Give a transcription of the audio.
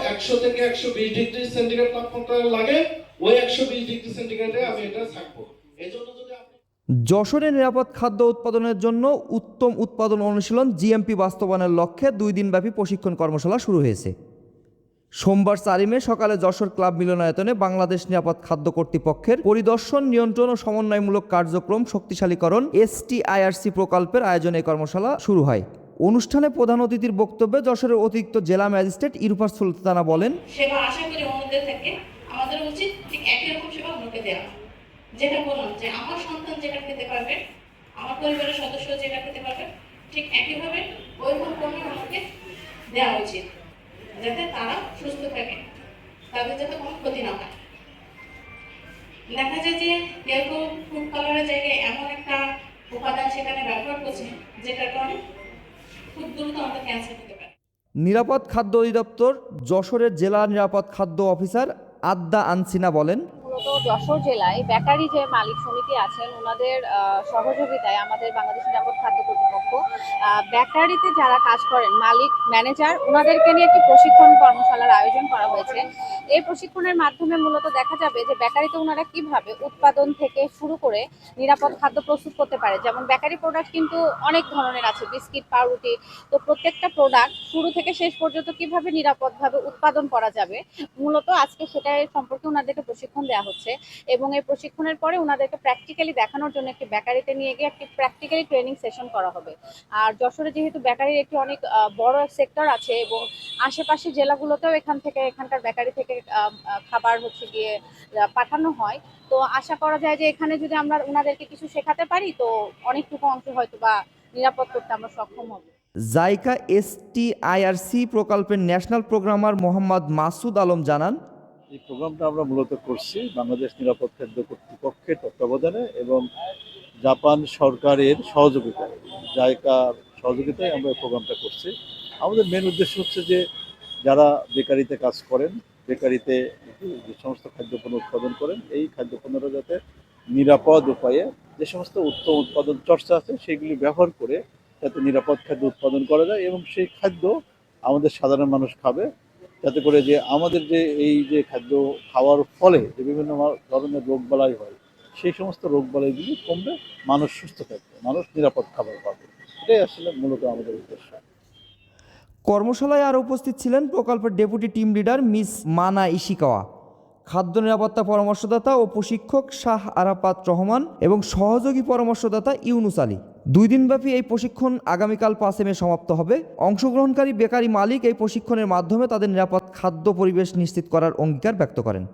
100 থেকে 120 degree centigrade তাপমাত্রা লাগে, ওই 120 ডিগ্রি সেন্টিগ্রেডে আমি এটা থাকবো। এজন্য যদি যশোরে নিরাপদ খাদ্য উৎপাদনের জন্য উত্তম উৎপাদন অনুশীলন জিএমপি বাস্তবায়নের লক্ষ্যে 2 দিনব্যাপী প্রশিক্ষণ কর্মশালা শুরু হয়েছে। সোমবার 4 মে সকালে যশোর ক্লাব মিলনায়তনে বাংলাদেশ নিরাপদ খাদ্য কর্তৃপক্ষের পরিদর্শন, নিয়ন্ত্রণ ও সমন্বয়মূলক কার্যক্রম শক্তিশালীকরণ STIRC প্রকল্পের আয়োজনে এই কর্মশালা শুরু হয়। অনুষ্ঠানে প্রধান অতিথির বক্তব্যে যশোরের অতিরিক্ত জেলা ম্যাজিস্ট্রেট ইরফা সুলতানা বলেন, সেবা আশা করি অন্যদের থেকে আমাদের উচিত ঠিক একই রকম সেবা অন্যকে দেওয়া। যেটা বললাম যে আমার সন্তান যেটা খেতে পারবে, আমার পরিবারের সদস্য যেটা খেতে পারবে, ঠিক একইভাবে ওইরকম পণ্য আমাকে দেওয়া উচিত, যাতে তারা সুস্থ থাকে, তাদের যাতে কোনো ক্ষতি না হয়। দেখা যায় যে কেউ কেউ ফুড কালারের জায়গায় এমন একটা উপাদান সেখানে ব্যবহার করছে যেটার কারণে খুব দ্রুত আমাদের ক্যান্সার হতে পারে। নিরাপদ খাদ্য অধিদপ্তর যশোরের জেলা নিরাপদ খাদ্য অফিসার আদ্দা আনসিনা বলেন, মূলত যশোর জেলায় বেকারি যে মালিক সমিতি আছেন ওনাদের সহযোগিতায় আমাদের বাংলাদেশ নিরাপদ খাদ্য কর্তৃপক্ষ বেকারিতে যারা কাজ করেন মালিক ম্যানেজার ওনাদেরকে নিয়ে একটি প্রশিক্ষণ কর্মশালার আয়োজন করা হয়েছে। এই প্রশিক্ষণের মাধ্যমে মূলত দেখা যাবে যে বেকারিতে ওনারা কিভাবে উৎপাদন থেকে শুরু করে নিরাপদ খাদ্য প্রস্তুত করতে পারে। যেমন বেকারি প্রোডাক্ট কিন্তু অনেক ধরনের আছে, বিস্কিট, পাউরুটি, তো প্রত্যেকটা প্রোডাক্ট শুরু থেকে শেষ পর্যন্ত কিভাবে নিরাপদভাবে উৎপাদন করা যাবে, মূলত আজকে সেটা সম্পর্কে ওনাদেরকে প্রশিক্ষণ দেওয়া হচ্ছে। এবং এই প্রশিক্ষণের পরে ওনাদেরকে প্র্যাকটিক্যালি দেখানোর জন্য একটি বেকারিতে নিয়ে গিয়ে একটি প্র্যাকটিক্যালি ট্রেনিং সেশন করা হবে। আর যশোরে যেহেতু বেকারির একটি অনেক বড় সেক্টর আছে এবং আশেপাশে জেলাগুলোতেও এখানকার বেকারি থেকে খাবার গিয়ে পাঠানো হয়, তো আশা করা যায় যে এখানে যদি আমরা ওনাদেরকে কিছু শেখাতে পারি তো অনেকটুকু অংশ হয়তো বা নিরাপদ করতে আমরা সক্ষম হব। জাইকা STIRC প্রকল্পের ন্যাশনাল প্রোগ্রামার মোহাম্মদ মাসুদ আলম জানান, এই প্রোগ্রামটা আমরা মূলত করছি বাংলাদেশ নিরাপদ খাদ্য কর্তৃপক্ষের তত্ত্বাবধানে এবং জাপান সরকারের সহযোগিতায়, জাইকার সহযোগিতায় আমরা এই প্রোগ্রামটা করছি। আমাদের মেন উদ্দেশ্য হচ্ছে যে যারা বেকারিতে কাজ করেন, বেকারিতে যে সমস্ত খাদ্যপণ্য উৎপাদন করেন, এই খাদ্যপণ্যরা যাতে নিরাপদ উপায়ে যে সমস্ত উত্তম উৎপাদন চর্চা আছে সেগুলি ব্যবহার করে যাতে নিরাপদ খাদ্য উৎপাদন করা যায় এবং সেই খাদ্য আমাদের সাধারণ মানুষ খাবে, যাতে করে যে আমাদের যে এই যে খাদ্য খাওয়ার ফলে যে বিভিন্ন ধরনের রোগবালাই হয় সেই সমস্ত রোগবালাইগুলি কমবে, মানুষ সুস্থ থাকবে, মানুষ নিরাপদ খাবার পাবে। এটাই আসলে মূলত আমাদের উদ্দেশ্য। কর্মশালায় আরও উপস্থিত ছিলেন প্রকল্পের ডেপুটি টিম লিডার মিস মানা ইশিকাওয়া, খাদ্য নিরাপত্তা পরামর্শদাতা ও প্রশিক্ষক শাহ আরাফাত রহমান এবং সহযোগী পরামর্শদাতা ইউনুস আলী। 2 দিনব্যাপী এই প্রশিক্ষণ আগামীকাল 5 মে সমাপ্ত হবে। অংশগ্রহণকারী বেকারি মালিক এই প্রশিক্ষণের মাধ্যমে তাদের নিরাপদ খাদ্য পরিবেশ নিশ্চিত করার অঙ্গীকার ব্যক্ত করেন।